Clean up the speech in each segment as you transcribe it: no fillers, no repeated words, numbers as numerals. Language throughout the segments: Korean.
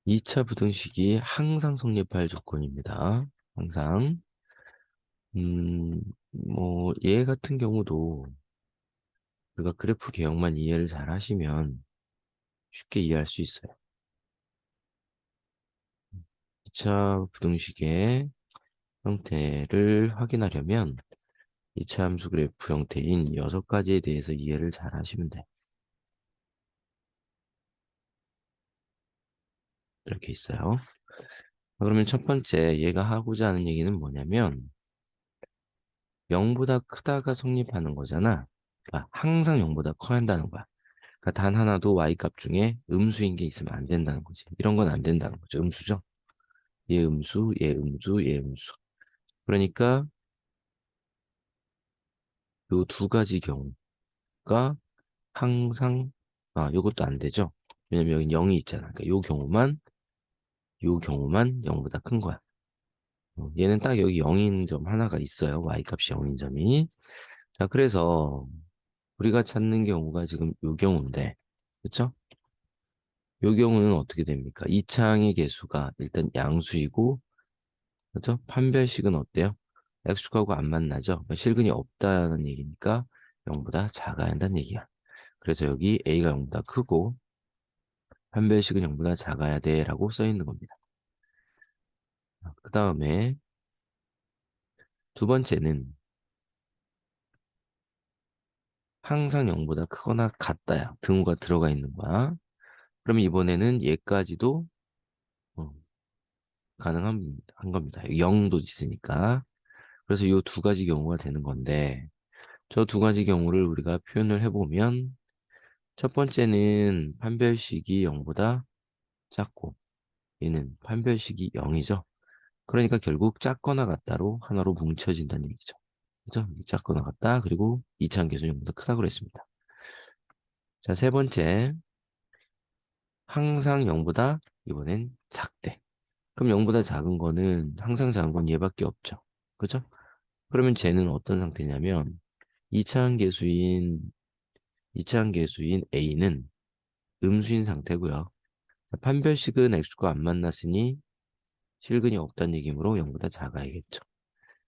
2차 부등식이 항상 성립할 조건입니다. 항상. 얘 같은 경우도 우리가 그래프 개형만 이해를 잘 하시면 쉽게 이해할 수 있어요. 2차 부등식의 형태를 확인하려면 2차 함수 그래프 형태인 6가지에 대해서 이해를 잘 하시면 돼. 이렇게 있어요. 그러면 첫 번째 얘가 하고자 하는 얘기는 뭐냐면 0보다 크다가 성립하는 거잖아. 그러니까 항상 0보다 커야 한다는 거야. 그러니까 단 하나도 y값 중에 음수인 게 있으면 안 된다는 거지. 이런 건 안 된다는 거죠. 음수죠. 얘 음수, 얘 음수, 얘 음수. 그러니까 요 두 가지 경우가 항상 요것도 안 되죠. 왜냐면 여기 0이 있잖아. 그러니까 요 경우만 0보다 큰 거야. 얘는 딱 여기 0인 점 하나가 있어요. y값이 0인 점이. 자, 그래서 우리가 찾는 경우가 지금 요 경우인데, 그쵸? 요 경우는 어떻게 됩니까? 이 창의 개수가 일단 양수이고, 그죠? 판별식은 어때요? x축하고 안 만나죠? 그러니까 실근이 없다는 얘기니까 0보다 작아야 한다는 얘기야. 그래서 여기 a가 0보다 크고, 판별식은 0보다 작아야 돼 라고 써 있는 겁니다. 그 다음에 두 번째는 항상 0보다 크거나 같다야. 등호가 들어가 있는 거야. 그러면 이번에는 얘까지도 어, 가능한 한 겁니다. 0도 있으니까. 그래서 이 두 가지 경우가 되는 건데, 저 두 가지 경우를 우리가 표현을 해보면, 첫 번째는 판별식이 0보다 작고, 얘는 판별식이 0이죠. 그러니까 결국 작거나 같다로 하나로 뭉쳐진다는 얘기죠. 그죠? 작거나 같다. 그리고 이차함계수는 0보다 크다고 그랬습니다. 자, 세 번째, 항상 0보다 이번엔 작대. 그럼 0보다 작은 거는 항상 작은 건 얘밖에 없죠. 그죠? 그러면 쟤는 어떤 상태냐면, 이차함계수인 A는 음수인 상태고요. 판별식은 X축과 안 만났으니 실근이 없다는 얘기므로 0보다 작아야겠죠.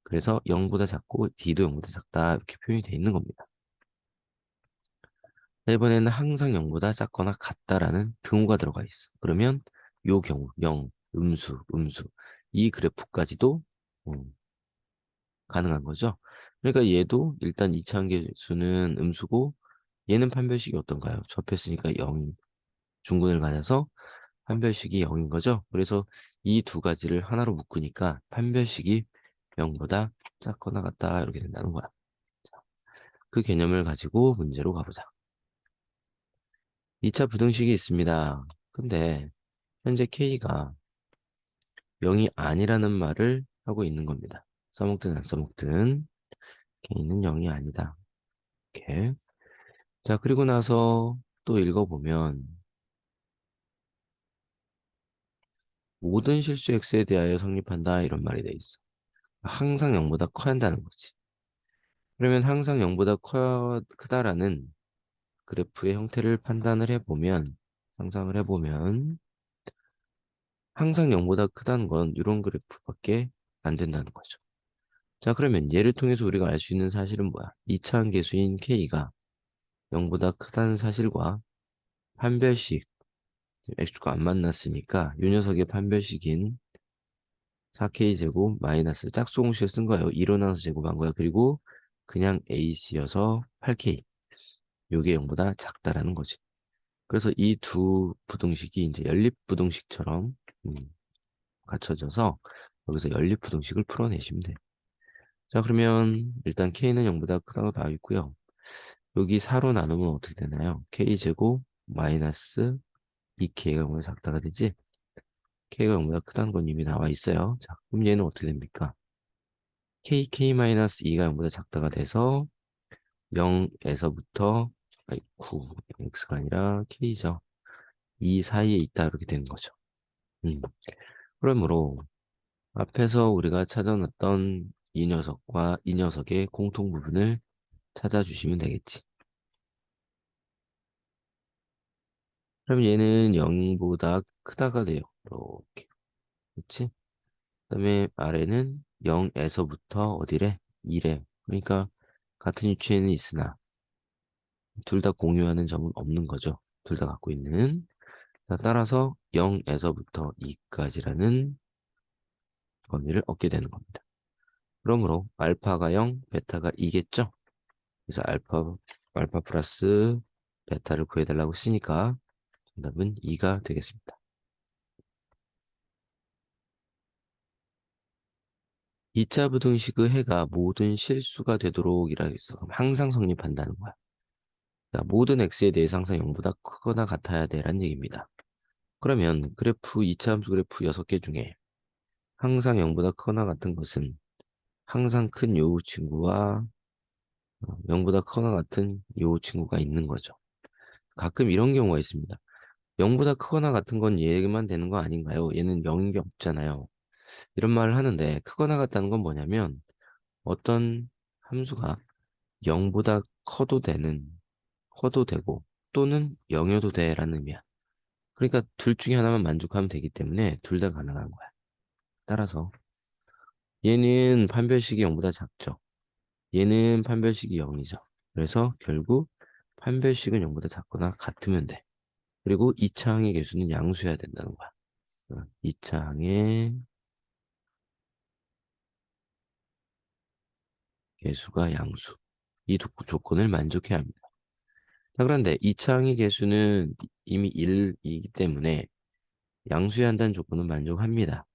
그래서 0보다 작고 D도 0보다 작다 이렇게 표현이 되어 있는 겁니다. 자, 이번에는 항상 0보다 작거나 같다라는 등호가 들어가 있어. 그러면 요 경우 0, 음수 이 그래프까지도 가능한 거죠. 그러니까 얘도 일단 이차함계수는 음수고 얘는 판별식이 어떤가요? 접했으니까 0, 중근을 가져서 판별식이 0인 거죠. 그래서 이 두 가지를 하나로 묶으니까 판별식이 0보다 작거나 같다 이렇게 된다는 거야. 자, 그 개념을 가지고 문제로 가보자. 2차 부등식이 있습니다. 근데 현재 K가 0이 아니라는 말을 하고 있는 겁니다. 써먹든 안 써먹든 K는 0이 아니다. 이렇게. 자, 그리고 나서 또 읽어보면 모든 실수 X에 대하여 성립한다 이런 말이 돼 있어. 항상 0보다 커야 한다는 거지. 그러면 항상 0보다 크다라는 그래프의 형태를 판단을 해보면, 상상을 해보면, 항상 0보다 크다는 건 이런 그래프밖에 안 된다는 거죠. 자, 그러면 얘를 통해서 우리가 알 수 있는 사실은 뭐야? 2차원 계수인 K가 0보다 크다는 사실과 판별식, X축과 안 만났으니까 이 녀석의 판별식인 4K제곱 마이너스 짝수공식을 쓴 거예요. 일어나서 제곱한 거야. 그리고 그냥 AC여서 8K. 요게 0보다 작다라는 거지. 그래서 이 두 부등식이 이제 연립부등식처럼 음, 갖춰져서 여기서 연립부등식을 풀어내시면 돼. 자, 그러면 일단 K는 0보다 크다고 나와 있고요. 여기 4로 나누면 어떻게 되나요? K제곱 마이너스 2K가 0보다 작다가 되지? K가 0보다 크다는 건 이미 나와 있어요. 자, 그럼 얘는 어떻게 됩니까? KK-2가 0보다 작다가 돼서 0에서부터 9, X가 아니라 K죠. 이 사이에 있다 이렇게 되는 거죠. 음. 그러므로 앞에서 우리가 찾아놨던 이 녀석과 이 녀석의 공통 부분을 찾아주시면 되겠지. 그럼 얘는 0보다 크다가 돼요. 이렇게. 그렇지? 그다음에 아래는 0에서부터 어디래? 2래. 그러니까 같은 위치에는 있으나 둘 다 공유하는 점은 없는 거죠. 둘 다 갖고 있는. 자, 따라서 0에서부터 2까지라는 범위를 얻게 되는 겁니다. 그러므로 알파가 0, 베타가 2겠죠? 그래서 알파 플러스 베타를 구해달라고 쓰니까 정답은 2가 되겠습니다. 2차 부등식의 해가 모든 실수가 되도록이라 했어. 그럼 항상 성립한다는 거야. 자, 모든 x에 대해서 항상 0보다 크거나 같아야 되란 얘기입니다. 그러면 그래프 2차 함수 그래프 6개 중에 항상 0보다 크거나 같은 것은 항상 큰 요 친구와 0보다 크거나 같은 요 친구가 있는 거죠. 가끔 이런 경우가 있습니다. 0보다 크거나 같은 건 얘만 되는 거 아닌가요? 얘는 0인 게 없잖아요. 이런 말을 하는데 크거나 같다는 건 뭐냐면 어떤 함수가 0보다 커도 되고 또는 0이어도 돼라는 의미야. 그러니까 둘 중에 하나만 만족하면 되기 때문에 둘 다 가능한 거야. 따라서 얘는 판별식이 0보다 작죠. 얘는 판별식이 0이죠. 그래서 결국 판별식은 0보다 작거나 같으면 돼. 그리고 2차항의 개수는 양수여야 된다는 거야. 2차항의 개수가 양수. 이 두 조건을 만족해야 합니다. 자, 그런데 2차항의 개수는 이미 1이기 때문에 양수해야 한다는 조건은 만족합니다.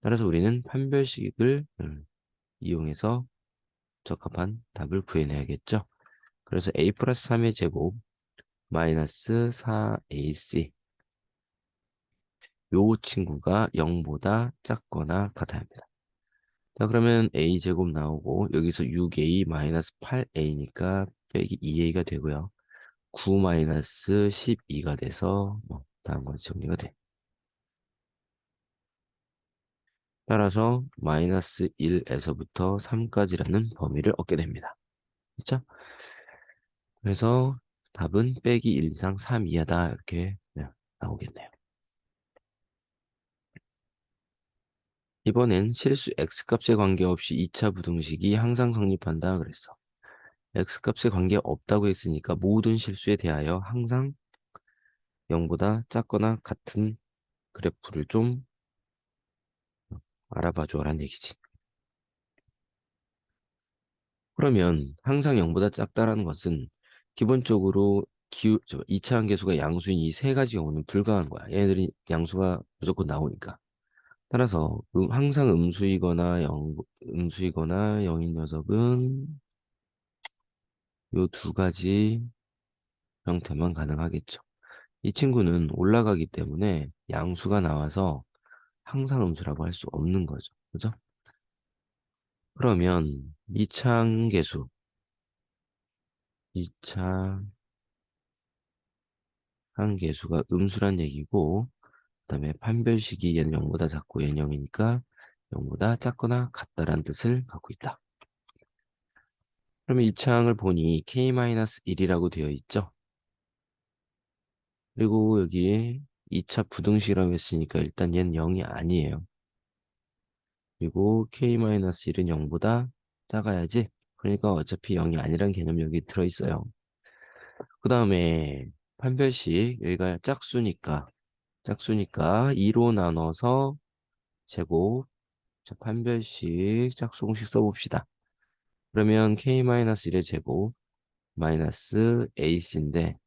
따라서 우리는 판별식을 이용해서 적합한 답을 구해내야겠죠. 그래서 a 플러스 3의 제곱 마이너스 4ac 요 친구가 0보다 작거나 같아야 합니다. 자, 그러면 a 제곱 나오고 여기서 6a 마이너스 8a니까 빼기 2a가 되고요. 9 마이너스 12가 돼서 뭐 다음과 같이 정리가 돼. 따라서 마이너스 1에서부터 3까지라는 범위를 얻게 됩니다. 그렇죠? 그래서 답은 빼기 1 이상 3 이하다 이렇게 나오겠네요. 이번엔 실수 x값에 관계없이 2차 부등식이 항상 성립한다 그랬어. x값에 관계없다고 했으니까 모든 실수에 대하여 항상 0보다 작거나 같은 그래프를 좀 알아봐 줘라는 얘기지. 그러면 항상 0보다 작다라는 것은 기본적으로 2차 함계수가 양수인 이 세 가지 경우는 불가한 거야. 얘네들이 양수가 무조건 나오니까. 따라서 항상 음수이거나 0인 녀석은 요 두 가지 형태만 가능하겠죠. 이 친구는 올라가기 때문에 양수가 나와서 항상 음수라고 할 수 없는 거죠. 그죠? 그러면 2차 함계수, 2차 함계수가 음수란 얘기고 그다음에 판별식이 얘는 0보다 작고 얘는 0이니까 0보다 작거나 같다란 뜻을 갖고 있다. 그러면 이 창을 보니 k-1이라고 되어 있죠. 그리고 여기에 2차 부등식이라고 했으니까 일단 얘는 0이 아니에요. 그리고 k-1은 0보다 작아야지. 그러니까 어차피 0이 아니란 개념이 여기 들어있어요. 그 다음에 판별식 여기가 짝수니까 2로 나눠서 제곱 자, 판별식 짝수공식 써봅시다. 그러면 k-1의 제곱 마이너스 ac인데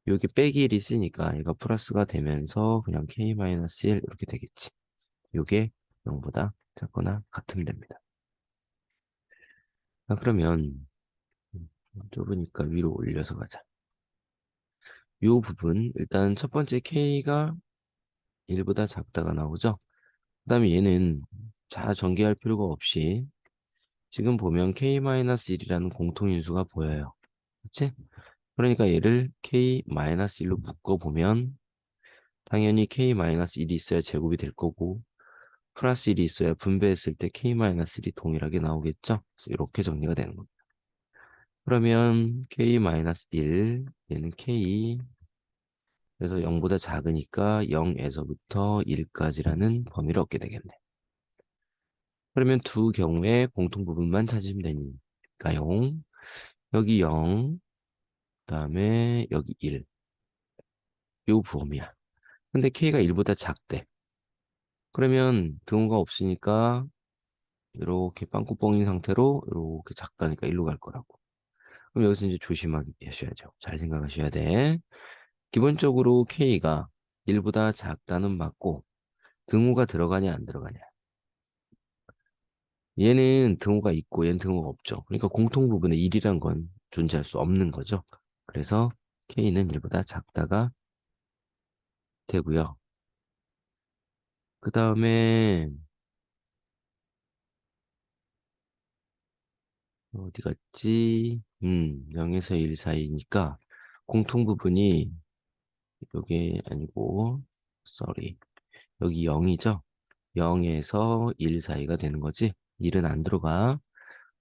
여기 빼기 1이 있으니까 얘가 플러스가 되면서 그냥 k-1 이렇게 되겠지. 이게 0보다 작거나 같으면 됩니다. 자, 그러면 좁으니까 위로 올려서 가자. 이 부분 일단 첫 번째 k가 1보다 작다가 나오죠. 그 다음에 얘는 자 전개할 필요가 없이 지금 보면 k-1이라는 공통인수가 보여요. 그치? 그러니까 얘를 k-1로 묶어보면 당연히 k-1이 있어야 제곱이 될 거고 플러스 1이 있어야 분배했을 때 k-1이 동일하게 나오겠죠? 그래서 이렇게 정리가 되는 겁니다. 그러면 k-1 얘는 k 그래서 0보다 작으니까 0에서부터 1까지라는 범위를 얻게 되겠네. 그러면 두 경우에 공통 부분만 찾으시면 되니까요. 여기 0, 그다음에 여기 1. 요 범위야. 근데 k가 1보다 작대. 그러면 등호가 없으니까 이렇게 빵꾸뻥인 상태로 이렇게 작다니까 1로 갈 거라고. 그럼 여기서 이제 조심하게 하셔야죠. 잘 생각하셔야 돼. 기본적으로 k가 1보다 작다는 맞고 등호가 들어가냐 안 들어가냐. 얘는 등호가 있고 얘는 등호가 없죠. 그러니까 공통 부분에 1이란 건 존재할 수 없는 거죠. 그래서 k는 1보다 작다가 되고요. 그 다음에 어디 갔지? 0에서 1 사이니까 공통 부분이 여기 아니고 sorry. 여기 0이죠? 0에서 1 사이가 되는 거지. 1은 안 들어가.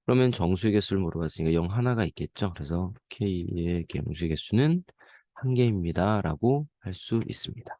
그러면 정수의 개수를 물어봤으니까 0 하나가 있겠죠. 그래서 K의 정수의 개수는 한 개입니다. 라고 할 수 있습니다.